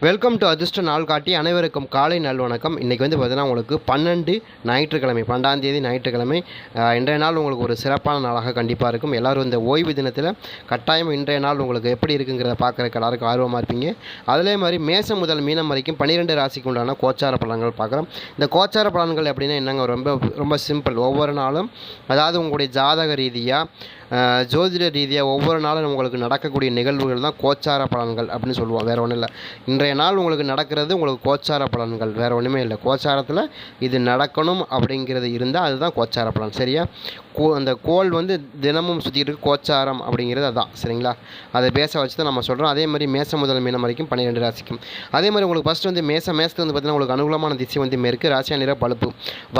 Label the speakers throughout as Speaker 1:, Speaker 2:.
Speaker 1: Welcome to அதிர்ஷ்ட நாள் காட்டி அனைவருக்கும் காலை நல்வணக்கம். இன்றைக்கி வந்து பார்த்தீங்கன்னா உங்களுக்கு 12 ஞாயிற்றுக்கிழமை 12ஆம் தேதி ஞாயிற்றுக்கிழமை. இன்றைய நாள் உங்களுக்கு ஒரு சிறப்பான நாளாக கண்டிப்பாக இருக்கும். எல்லோரும் இந்த ஓய்வு தினத்தில் கட்டாயம் இன்றைய நாள் உங்களுக்கு எப்படி இருக்குங்கிறத பார்க்குறக்கு எல்லாருக்கும் ஆர்வமாக இருப்பீங்க. அதே மாதிரி மேசம் முதல் மீனம் வரைக்கும் 12 ராசிக்கு உண்டான கோச்சார பலன்கள் பார்க்குறோம். இந்த கோச்சார பலன்கள் எப்படின்னா என்னங்க, ரொம்ப ரொம்ப சிம்பிள். ஒவ்வொரு நாளும் அதாவது உங்களுடைய ஜாதக ரீதியாக ஜோதிட ரீதியாக ஒவ்வொரு நாளும் உங்களுக்கு நடக்கக்கூடிய நிகழ்வுகள் தான் கோச்சார பலன்கள் அப்படின்னு சொல்லுவோம். வேறு ஒன்றும் இல்லை. இன்றைய நாள் உங்களுக்கு நடக்கிறது உங்களுக்கு கோச்சார பலன்கள், வேறு ஒன்றுமே இல்லை. கோச்சாரத்தில் இது நடக்கணும் அப்படிங்கிறது இருந்தால் அதுதான் கோச்சார பலன். சரியா? அந்த கோள் வந்து தினமும் சுற்றிட்டு இருக்கு கோச்சாரம் அப்படிங்கிறது அதுதான். சரிங்களா? அதை பேச வச்சு தான் நம்ம சொல்கிறோம். அதே மாதிரி மேசம் முதல் மீனம் வரைக்கும் 12 ராசிக்கும். அதே மாதிரி உங்களுக்கு ஃபஸ்ட்டு வந்து மேசத்தில் வந்து பார்த்திங்கன்னா உங்களுக்கு அனுகூலமான திசை வந்து மேற்கு, ராசியா நிற பழுப்பு,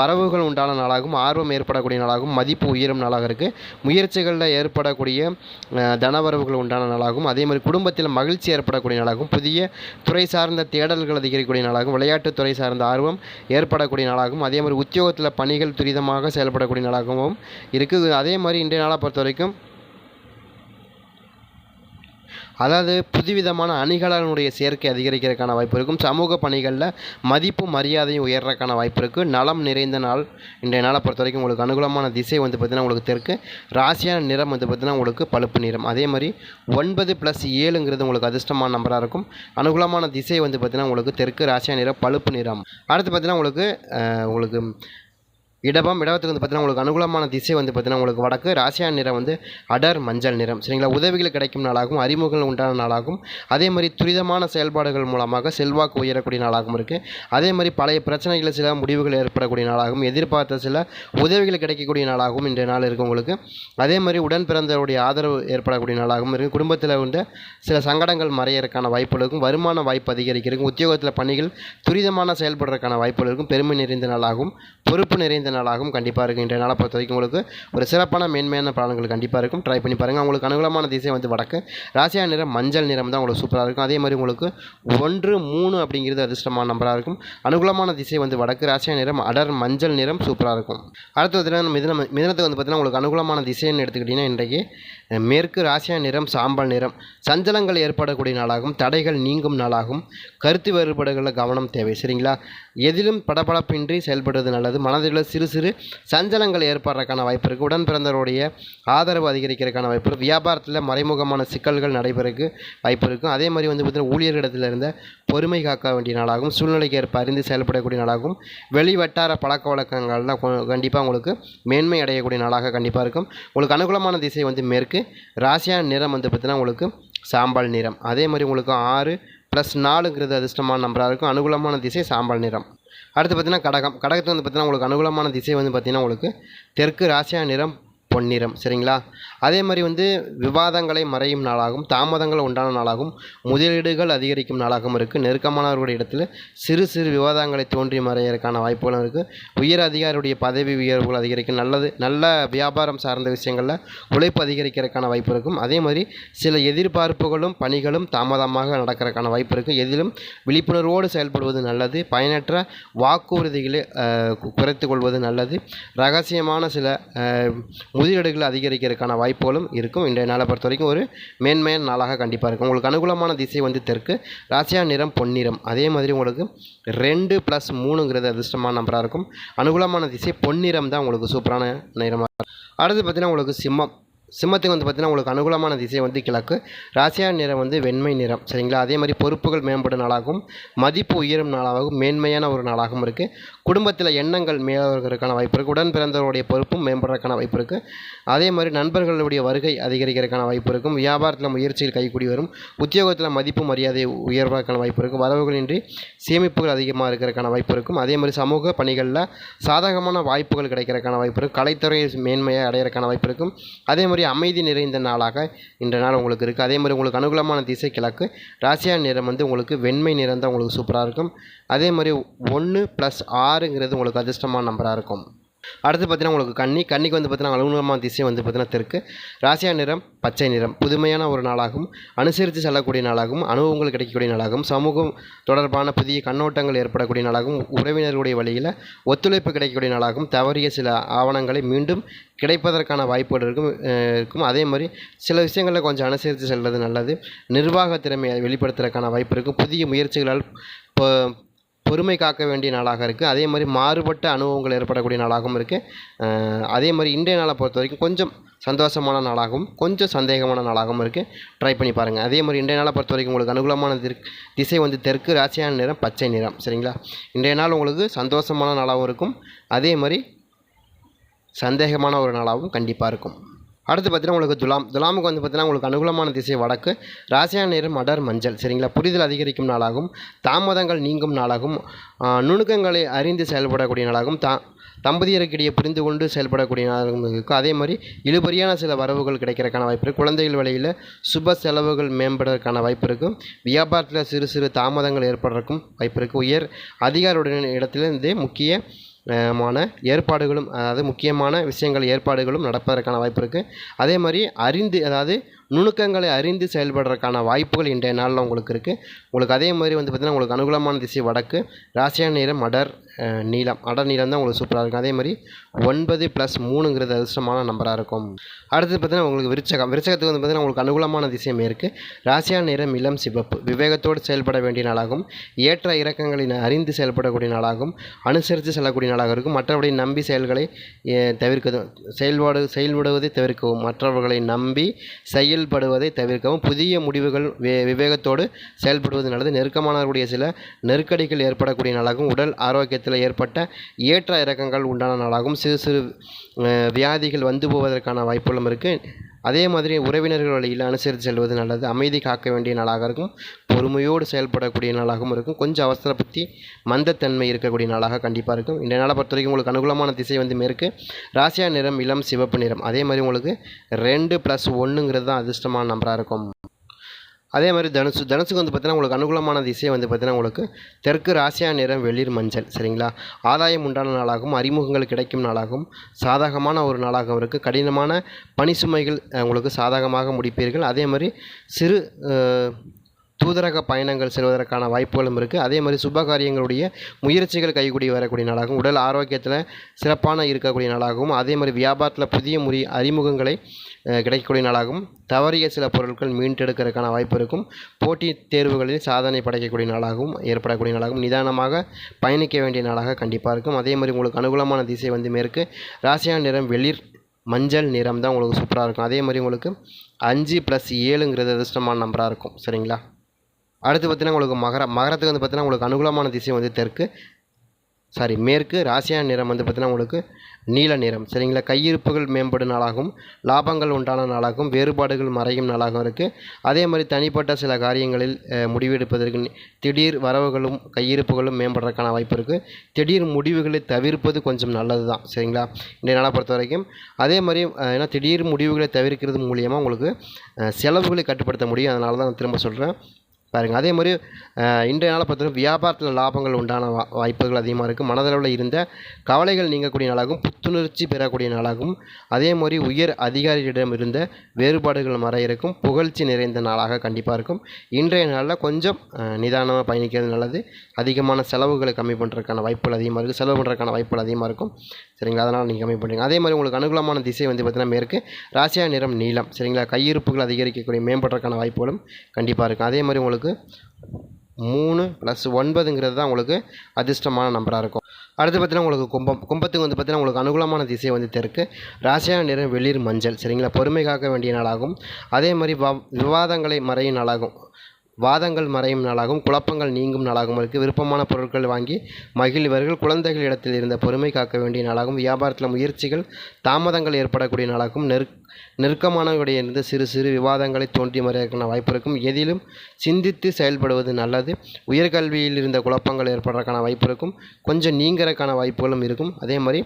Speaker 1: வரவுகள் உண்டான நாளாகும், ஆர்வம் ஏற்படக்கூடிய நாளாகும், மதிப்பு உயரும் நாளாக இருக்குது, முயற்சிகளில் ஏற்படக்கூடிய தனவரவுகள் உண்டான நாளாகும், அதே மாதிரி குடும்பத்தில் மகிழ்ச்சி ஏற்படக்கூடிய நாளாகும், புதிய துறை சார்ந்த தேடல்கள் அதிகரிக்கக்கூடிய நாளாகும், விளையாட்டுத்துறை சார்ந்த ஆர்வம் ஏற்படக்கூடிய நாளாகும், அதே மாதிரி உத்தியோகத்தில் பணிகள் துரிதமாக செயல்படக்கூடிய நாளாகவும் இருக்குது. அதே மாதிரி இன்றைய நாளை பொறுத்த வரைக்கும் அதாவது புதுவிதமான அணிகலனுடைய சேர்க்கை அதிகரிக்கிறதுக்கான வாய்ப்பு இருக்கும். சமூக பணிகளில் மதிப்பு மரியாதையும் உயர்றதுக்கான வாய்ப்பு இருக்குது. நலம் நிறைந்த நாள் இன்றைய நாளை பொறுத்த வரைக்கும். உங்களுக்கு அனுகூலமான திசை வந்து பார்த்திங்கன்னா உங்களுக்கு தெற்கு, ராசியான நிறம் வந்து பார்த்திங்கன்னா உங்களுக்கு பழுப்பு நிறம். அதே மாதிரி 9+7 உங்களுக்கு அதிர்ஷ்டமான நம்பராக இருக்கும். அனுகூலமான திசை வந்து பார்த்திங்கன்னா உங்களுக்கு தெற்கு, ராசியான நிறம் பழுப்பு நிறம். அடுத்து பார்த்திங்கன்னா உங்களுக்கு இடத்துக்கு வந்து பார்த்திங்கன்னா உங்களுக்கு அனுகூலமான திசை வந்து பார்த்திங்கன்னா உங்களுக்கு வடக்கு, ராசியான நிறம் வந்து அடர் மஞ்சள் நிறம். சரிங்களா? உதவிகள் கிடைக்கும் நாளாகவும், அறிமுகங்கள் உண்டான நாளாகும், அதே மாதிரி துரிதமான செயல்பாடுகள் மூலமாக செல்வாக்கு உயரக்கூடிய நாளாகவும் இருக்குது. அதே மாதிரி பழைய பிரச்சனைகளில் சில முடிவுகள் ஏற்படக்கூடிய நாளாகவும், எதிர்பார்த்த சில உதவிகள் கிடைக்கக்கூடிய நாளாகவும் இன்றைய நாள் இருக்குது உங்களுக்கு. அதே மாதிரி உடன் பிறந்தவருடைய ஆதரவு ஏற்படக்கூடிய நாளாகவும் இருக்குது. குடும்பத்தில் வந்து சில சங்கடங்கள் மறையறதுக்கான வாய்ப்புகள் இருக்கும். வருமான வாய்ப்பு அதிகரிக்கிறதுக்கும், உத்தியோகத்தில் பணிகள் துரிதமான செயல்படுறதுக்கான வாய்ப்புகள் இருக்கும். பெருமை நிறைந்த நாளாகவும், பொறுப்பு நிறைந்த நாளாகவும் கண்டிப்பாக இருக்குது. இன்றைய நாளை பொறுத்த வரைக்கும் உங்களுக்கு ஒரு சிறப்பான மேன்மையான பலன்கள் கண்டிப்பாக இருக்கும். ட்ரை பண்ணி பாருங்கள். உங்களுக்கு அனுகூலமான திசை வந்து வடக்கு, ராசியான நிறம் மஞ்சள் நிறம் தான் உங்களுக்கு சூப்பராக இருக்கும். அதே மாதிரி உங்களுக்கு 1, 3 அப்படிங்கிறது அதிர்ஷ்டமான நம்பராக இருக்கும். அனுகூலமான திசை வந்து வடக்கு, ராசியான நிறம் அடர் மஞ்சள் நிறம் சூப்பராக இருக்கும். அடுத்தது மிதனத்துக்கு வந்து பார்த்திங்கன்னா உங்களுக்கு அனுகூலமான திசைன்னு எடுத்துக்கிட்டிங்கன்னா இன்றைக்கு மேற்கு, ராசியான நிறம் சாம்பல் நிறம். சஞ்சலங்கள் ஏற்படக்கூடிய நாளாகும், தடைகள் நீங்கும் நாளாகும், கருத்து வேறுபாடுகளில் கவனம் தேவை. சரிங்களா? எதிலும் படபடப்பின்றி செயல்படுவது நல்லது. மனதில் சிறு சிறு சஞ்சலங்கள் ஏற்படுறதுக்கான வாய்ப்பு இருக்குது. உடன் பிறந்தவருடைய ஆதரவு அதிகரிக்கிறதுக்கான வாய்ப்பு இருக்குது. வியாபாரத்தில் மறைமுகமான சிக்கல்கள் நடைபெறக்கு வாய்ப்பு இருக்கும். அதே மாதிரி வந்து பார்த்திங்கன்னா ஊழியர்களிடத்தில் இருந்த பொறுமை காக்க வேண்டிய நாளாகும், சூழ்நிலைக்கு ஏற்ப அறிந்து செயல்படக்கூடிய நாளாகும், வெளி வட்டார பழக்க வழக்கங்கள்லாம் கண்டிப்பாக உங்களுக்கு மேன்மை அடையக்கூடிய நாளாக கண்டிப்பாக இருக்கும். உங்களுக்கு அனுகூலமான திசை வந்து மேற்கு, ராசியான நிறம் வந்து பார்த்திங்கன்னா உங்களுக்கு சாம்பல் நிறம். அதே மாதிரி உங்களுக்கு 6+4 அதிர்ஷ்டமான நம்பராக இருக்கும். அனுகூலமான திசை சாம்பல் நிறம். அடுத்து பார்த்திங்கன்னா கடகத்தில் வந்து பார்த்திங்கன்னா உங்களுக்கு அனுகூலமான திசை வந்து பார்த்திங்கன்னா உங்களுக்கு தெற்கு, ராசியான நிறம் பொன்னிறம். சரிங்களா? அதே மாதிரி வந்து விவாதங்களை மறையும் நாளாகும், தாமதங்கள் உண்டான நாளாகும், முதலீடுகள் அதிகரிக்கும் நாளாகவும் இருக்குது. நெருக்கமானவர்களுடைய இடத்துல சிறு சிறு விவாதங்களை தோன்றி மறையறதுக்கான வாய்ப்புகளும் இருக்குது. உயர் அதிகாரியுடைய பதவி உயர்வுகள் அதிகரிக்கும். நல்ல வியாபாரம் சார்ந்த விஷயங்களில் உழைப்பு அதிகரிக்கிறதுக்கான வாய்ப்பு இருக்கும். அதே மாதிரி சில எதிர்பார்ப்புகளும் பணிகளும் தாமதமாக நடக்கிறதுக்கான வாய்ப்பு இருக்குது. எதிலும் விழிப்புணர்வோடு செயல்படுவது நல்லது. பயனற்ற வாக்குறுதிகளை குறைத்து கொள்வது நல்லது. ரகசியமான சில முதலீடுகள் அதிகரிக்கிறதுக்கான வாய்ப்புகளும் இருக்கும். இன்றைய நாளை பொறுத்த வரைக்கும் ஒரு மேன்மையான நாளாக கண்டிப்பாக இருக்கும். உங்களுக்கு அனுகூலமான திசை வந்து தெற்கு, ராசியான நிறம் பொன்னிறம். அதே மாதிரி உங்களுக்கு 2+3 அதிர்ஷ்டமான நம்பராக இருக்கும். அனுகூலமான திசை பொன்னிறம் தான் உங்களுக்கு சூப்பரான நிறமாக இருக்கும். அடுத்து பார்த்திங்கன்னா உங்களுக்கு சிம்மத்துக்கு வந்து பார்த்திங்கன்னா உங்களுக்கு அனுகூலமான திசை வந்து கிழக்கு, ராசியான நிறம் வந்து வெண்மை நிறம். சரிங்களா? அதே மாதிரி பொறுப்புகள் மேம்படும் நாளாகவும், மதிப்பு உயரும் நாளாகவும், மேன்மையான ஒரு நாளாகவும் இருக்குது. குடும்பத்தில் எண்ணங்கள் மேலவர்களுக்கான வாய்ப்பு இருக்குது. உடன் பிறந்தவருடைய பொறுப்பும் மேம்படுறதுக்கான வாய்ப்பு இருக்குது. அதே மாதிரி நண்பர்களுடைய வருகை அதிகரிக்கிறதுக்கான வாய்ப்பு இருக்கும். வியாபாரத்தில் முயற்சிகள் கைகூடி வரும். உத்தியோகத்தில் மதிப்பு மரியாதை உயர்வதற்கான வாய்ப்பு இருக்கும். வரவுகளின்றி சேமிப்புகள் அதிகமாக இருக்கிறதுக்கான வாய்ப்பு இருக்கும். அதே மாதிரி சமூக பணிகளில் சாதகமான வாய்ப்புகள் கிடைக்கிறதுக்கான வாய்ப்பு இருக்கும். கலைத்துறை மேன்மையை அடையிறதுக்கான வாய்ப்பு இருக்கும். அதே மாதிரி அமைதி நிறைந்த நாளாக இன்றைய நாள் உங்களுக்கு இருக்குது. அதே மாதிரி உங்களுக்கு அனுகூலமான திசை கிழக்கு, ராசியான நிறம் வந்து உங்களுக்கு வெண்மை நிறம் தான் உங்களுக்கு சூப்பராக இருக்கும். அதே மாதிரி 1+6 உங்களுக்கு அதிர்ஷ்டமான நம்பராக இருக்கும். அடுத்து பார்த்தீங்கன்னா உங்களுக்கு கன்னிக்கு வந்து பார்த்தீங்கன்னா அலுவலகமான திசை வந்து பார்த்தீங்கன்னா தெற்கு, ராசியா நிறம் பச்சை நிறம். புதுமையான ஒரு நாளாகவும் அனுசரித்து செல்லக்கூடிய நாளாகவும் அனுபவங்கள் கிடைக்கக்கூடிய நாளாகவும் சமூகம் தொடர்பான புதிய கண்ணோட்டங்கள் ஏற்படக்கூடிய நாளாகவும் உறவினர்களுடைய வழியில் ஒத்துழைப்பு கிடைக்கக்கூடிய நாளாகவும் தவறிய சில ஆவணங்களை மீண்டும் கிடைப்பதற்கான வாய்ப்புகள் இருக்கும். அதே மாதிரி சில விஷயங்களில் கொஞ்சம் அனுசரித்து செல்வது நல்லது. நிர்வாக திறமையை வெளிப்படுத்துறதுக்கான வாய்ப்பு இருக்கும். புதிய முயற்சிகளால் பொறுமை காக்க வேண்டிய நாளாக இருக்குது. அதே மாதிரி மாறுபட்ட அனுபவங்கள் ஏற்படக்கூடிய நாளாகவும் இருக்குது. அதே மாதிரி இன்றைய நாளை பொறுத்த வரைக்கும் கொஞ்சம் சந்தோஷமான நாளாகவும் கொஞ்சம் சந்தேகமான நாளாகவும் இருக்குது. ட்ரை பண்ணி பாருங்கள். அதே மாதிரி இன்றைய நாளை பொறுத்த வரைக்கும் உங்களுக்கு அனுகூலமான திசை வந்து தெற்கு, ராசியான நிறம் பச்சை நிறம். சரிங்களா? இன்றைய நாள் உங்களுக்கு சந்தோஷமான நாளாகவும் இருக்கும். அதே மாதிரி சந்தேகமான ஒரு நாளாகவும் கண்டிப்பாக இருக்கும். அடுத்து பார்த்தீங்கன்னா உங்களுக்கு துலாமுக்கு வந்து பார்த்தீங்கன்னா உங்களுக்கு அனுகூலமான திசை வடக்கு, ராசியான நிறம் அடர் மஞ்சள். சரிங்களா? புரிதல் அதிகரிக்கும் நாளாகவும் தாமதங்கள் நீங்கும் நாளாகவும் நுணுக்கங்களை அறிந்து செயல்படக்கூடிய நாளாகவும் தம்பதியருக்கிடையே புரிந்து கொண்டு செயல்படக்கூடிய நாளாகவும் இருக்கும். அதே மாதிரி இழுபறியான சில வரவுகள் கிடைக்கிறதுக்கான வாய்ப்பு இருக்குது. குழந்தைகள் வழியில் சுப செலவுகள் மேம்படுறதுக்கான வாய்ப்பு இருக்கும். வியாபாரத்தில் சிறு சிறு தாமதங்கள் ஏற்படுறதுக்கும் வாய்ப்பு இருக்குது. உயர் அதிகாரியுடைய இடத்திலிருந்து முக்கியமான விஷயங்கள் ஏற்பாடுகளும் நடப்பதற்கான வாய்ப்பு இருக்குது. அதே மாதிரி நுணுக்கங்களை அறிந்து செயல்படுறதுக்கான வாய்ப்புகள் இன்றைய நாளில் உங்களுக்கு இருக்குது. உங்களுக்கு அதே மாதிரி வந்து பார்த்திங்கன்னா உங்களுக்கு அனுகூலமான திசை வடக்கு, ராசியான நிறம் அடர் நீலம் தான் உங்களுக்கு சூப்பராக இருக்கும். அதே மாதிரி 9+3 அதிர்ஷ்டமான நம்பராக இருக்கும். அடுத்தது பார்த்திங்கன்னா உங்களுக்கு விருச்சகத்துக்கு வந்து பார்த்திங்கன்னா உங்களுக்கு அனுகூலமான திசை மேற்கு, ராசியான நிறம் இளம் சிவப்பு. விவேகத்தோடு செயல்பட வேண்டிய நாளாகவும் ஏற்ற இறக்கங்களை அறிந்து செயல்படக்கூடிய நாளாகவும் அனுசரித்து செல்லக்கூடிய நாளாக இருக்கும். மற்றவர்களை நம்பி செயல்படுவதை தவிர்க்கவும் மற்றவர்களை நம்பி செயல்படுவதை தவிர்க்கவும் புதிய முடிவுகள் விவேகத்தோடு செயல்படுவது நல்லது. நெருக்கமானவர்களுடைய சில நெருக்கடிகள் ஏற்படக்கூடிய நாளாகவும் உடல் ஆரோக்கியத்தில் ஏற்பட்ட ஏற்ற இறக்கங்கள் உண்டான நாளாகவும் சிறு சிறு வியாதிகள் வந்து போவதற்கான வாய்ப்புகளும் இருக்குது. அதே மாதிரி உறவினர்கள் வழியில் அனுசரித்து செல்வது நல்லது. அமைதி காக்க வேண்டிய நாளாக இருக்கும். பொறுமையோடு செயல்படக்கூடிய நாளாகவும் இருக்கும். கொஞ்சம் அவசர புத்தி மந்தத்தன்மை இருக்கக்கூடிய நாளாக கண்டிப்பாக இருக்கும். இந்த நாளை பொறுத்த வரைக்கும் உங்களுக்கு அனுகூலமான திசை வந்து மேற்கு, ராசியா நிறம் இளம் சிவப்பு நிறம். அதே மாதிரி உங்களுக்கு 2+1 தான் அதிர்ஷ்டமான நம்பராக இருக்கும். அதே மாதிரி தனுசுக்கு வந்து பார்த்திங்கன்னா உங்களுக்கு அனுகூலமான திசை வந்து பார்த்திங்கன்னா உங்களுக்கு தெற்கு, ராசியா நிறம் வெளிர் மஞ்சள். சரிங்களா? ஆதாயம் உண்டான நாளாகவும் அறிமுகங்கள் கிடைக்கும் நாளாகவும் சாதகமான ஒரு நாளாகவும் இருக்குது. கடினமான பணி சுமைகள் உங்களுக்கு சாதகமாக முடிப்பீர்கள். அதே மாதிரி சிறு தூதரக பயணங்கள் செல்வதற்கான வாய்ப்புகளும் இருக்குது. அதே மாதிரி சுபகாரியங்களுடைய முயற்சிகள் கைகூடி வரக்கூடிய நாளாகவும் உடல் ஆரோக்கியத்தில் சிறப்பான இருக்கக்கூடிய நாளாகவும் அதே மாதிரி வியாபாரத்தில் புதிய அறிமுகங்களை கிடைக்கக்கூடிய நாளாகவும் தவறிய சில பொருட்கள் மீண்டெடுக்கிறதுக்கான வாய்ப்பு இருக்கும். போட்டித் தேர்வுகளில் சாதனை படைக்கக்கூடிய நாளாகவும் ஏற்படக்கூடிய நாளாகவும் நிதானமாக பயணிக்க வேண்டிய நாளாக கண்டிப்பாக இருக்கும். அதே மாதிரி உங்களுக்கு அனுகூலமான திசை வந்து மேற்கு, ராசியான நிறம் வெளிர் மஞ்சள் நிறம் தான் உங்களுக்கு சூப்பராக இருக்கும். அதே மாதிரி உங்களுக்கு 5+7 அதிர்ஷ்டமான நம்பராக இருக்கும். சரிங்களா? அடுத்து பார்த்திங்கன்னா உங்களுக்கு மகரத்துக்கு வந்து பார்த்திங்கன்னா உங்களுக்கு அனுகூலமான திசை வந்து மேற்கு, ராசியான நிறம் வந்து பார்த்திங்கன்னா உங்களுக்கு நீல நிறம். சரிங்களா? கையிருப்புகள் மேம்படும் நாளாகவும் லாபங்கள் உண்டான நாளாகவும் வேறுபாடுகள் மறையும் நாளாகவும் இருக்குது. அதே மாதிரி தனிப்பட்ட சில காரியங்களில் முடிவெடுப்பதற்கு திடீர் வரவுகளும் கையிருப்புகளும் மேம்படுறதுக்கான வாய்ப்பு இருக்குது. திடீர் முடிவுகளை தவிர்ப்பது கொஞ்சம் நல்லது தான். சரிங்களா? இந்த நாளை பொறுத்த வரைக்கும் அதே மாதிரி ஏன்னா திடீர் முடிவுகளை தவிர்க்கிறது மூலியமாக உங்களுக்கு செலவுகளை கட்டுப்படுத்த முடியும். அதனால தான் நான் திரும்ப சொல்கிறேன் பாருங்கள். அதே மாதிரி இன்றைய நாளை பொறுத்தவரை வியாபாரத்தில் லாபங்கள் உண்டான வாய்ப்புகள் அதிகமாக இருக்குது. மனதளவில் இருந்த கவலைகள் நீங்கக்கூடிய நாளாகவும் புத்துணர்ச்சி பெறக்கூடிய நாளாகவும் அதே மாதிரி உயர் அதிகாரிகளிடம் இருந்த வேறுபாடுகள் மறையிருக்கும். புகழ்ச்சி நிறைந்த நாளாக கண்டிப்பாக இருக்கும். இன்றைய நாளில் கொஞ்சம் நிதானமாக பயணிக்கிறது நல்லது. அதிகமான செலவுகளை கம்மி பண்ணுறதுக்கான வாய்ப்புகள் அதிகமாக இருக்குது. செலவு பண்ணுறதுக்கான வாய்ப்புகள் அதிகமாக இருக்கும். சரிங்களா? அதனால் நீங்கள் கம்மி பண்ணுறீங்க. அதே மாதிரி உங்களுக்கு அனுகூலமான திசை வந்து பார்த்திங்கன்னா மேற்கு, ராசியா நிறம் நீலம். சரிங்களா? கையிருப்புகள் அதிகரிக்கக்கூடிய மேம்படுறதுக்கான வாய்ப்புகளும் கண்டிப்பாக இருக்கும். அதே மாதிரி உங்களுக்கு 3+9 தான் உங்களுக்கு அதிர்ஷ்டமான நம்பராக இருக்கும். அடுத்து பார்த்தீங்கன்னா உங்களுக்கு கும்பத்துக்கு வந்து பார்த்திங்கன்னா உங்களுக்கு அனுகூலமான திசை வந்து தெற்கு, ராசியான நிறம் வெளிர் மஞ்சள். சரிங்களா? பொறுமை காக்க வேண்டிய நாளாகும். அதே மாதிரி விவாதங்களை மறையும் நாளாகும். வாதங்கள் மறையும் நாளாகவும் குழப்பங்கள் நீங்கும் நாளாகவும் இருக்குது. விருப்பமான பொருட்கள் வாங்கி மகிழ்வர்கள். குழந்தைகள் இடத்தில் இருந்த பொறுமை காக்க வேண்டிய நாளாகவும் வியாபாரத்தில் முயற்சிகள் தாமதங்கள் ஏற்படக்கூடிய நாளாகவும் நெருக்கமானவர்களுடைய இருந்து சிறு சிறு விவாதங்களை தோன்றி மறைக்கான வாய்ப்பு இருக்கும். எதிலும் சிந்தித்து செயல்படுவது நல்லது. உயர்கல்வியில் இருந்த குழப்பங்கள் ஏற்படுறதுக்கான வாய்ப்பு இருக்கும். கொஞ்சம் நீங்கிறதுக்கான வாய்ப்புகளும் இருக்கும். அதே மாதிரி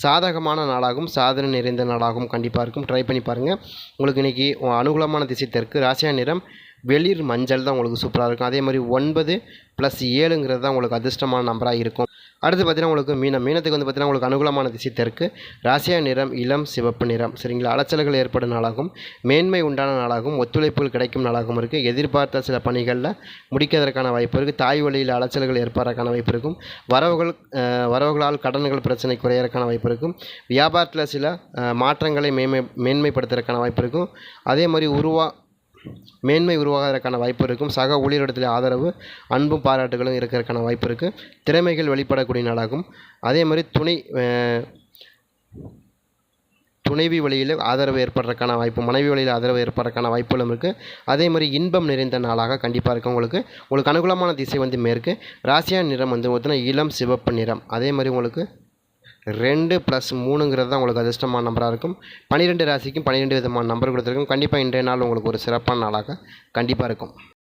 Speaker 1: சாதகமான நாளாகவும் சாதனை நிறைந்த நாளாகவும் கண்டிப்பாக இருக்கும். ட்ரை பண்ணி பாருங்கள். உங்களுக்கு இன்றைக்கி அனுகூலமான திசை தெற்கு, ராசியான நிறம் வெளிர் மஞ்சள் தான் உங்களுக்கு சூப்பராக இருக்கும். அதே மாதிரி 9+7 தான் உங்களுக்கு அதிர்ஷ்டமான நம்பராக இருக்கும். அடுத்து பார்த்தீங்கன்னா உங்களுக்கு மீனத்துக்கு வந்து பார்த்தீங்கன்னா உங்களுக்கு அனுகூலமான திசை தெற்கு, ராசியா நிறம் இளம் சிவப்பு நிறம். சரிங்களா. அலைச்சல்கள் ஏற்படும் நாளாகும், மேன்மை உண்டான நாளாகும், ஒத்துழைப்புகள் கிடைக்கும் நாளாகவும் இருக்குது. எதிர்பார்த்த சில பணிகளில் முடிக்கிறதற்கான வாய்ப்பு இருக்குது. தாய் வழியில் அலைச்சல்கள் ஏற்படுறதுக்கான வாய்ப்பு இருக்கும். வரவுகளால் கடன்கள் பிரச்சனை குறையறதுக்கான வாய்ப்பு இருக்கும். வியாபாரத்தில் சில மாற்றங்களை மேன்மைப்படுத்துறதுக்கான வாய்ப்பு இருக்கும். அதே மாதிரி மேன்மை உருவாகிறதுக்கான வாய்ப்பு இருக்கும். சக ஊழியரிடத்தில் ஆதரவு, அன்பும் பாராட்டுகளும் இருக்கிறதுக்கான வாய்ப்பு இருக்குது. திறமைகள் வெளிப்படக்கூடிய நாளாகும். அதே மாதிரி துணைவி வழியில் ஆதரவு ஏற்படுறதுக்கான வாய்ப்பு, மனைவி வழியில் ஆதரவு ஏற்படுறதுக்கான வாய்ப்புகளும் இருக்குது. அதே மாதிரி இன்பம் நிறைந்த நாளாக கண்டிப்பாக இருக்கும். உங்களுக்கு அனுகூலமான திசை வந்து மேற்கு, ராசியா நிறம் வந்து பார்த்தீங்கன்னா இளம் சிவப்பு நிறம். அதே மாதிரி உங்களுக்கு 2+3 தான் உங்களுக்கு அதிர்ஷ்டமான நம்பராக இருக்கும். 12 ராசிக்கும் 12 விதமான நம்பர் கொடுத்துருக்கும். கண்டிப்பாக இன்றைய நாள் உங்களுக்கு ஒரு சிறப்பான நாளாக கண்டிப்பாக இருக்கும்.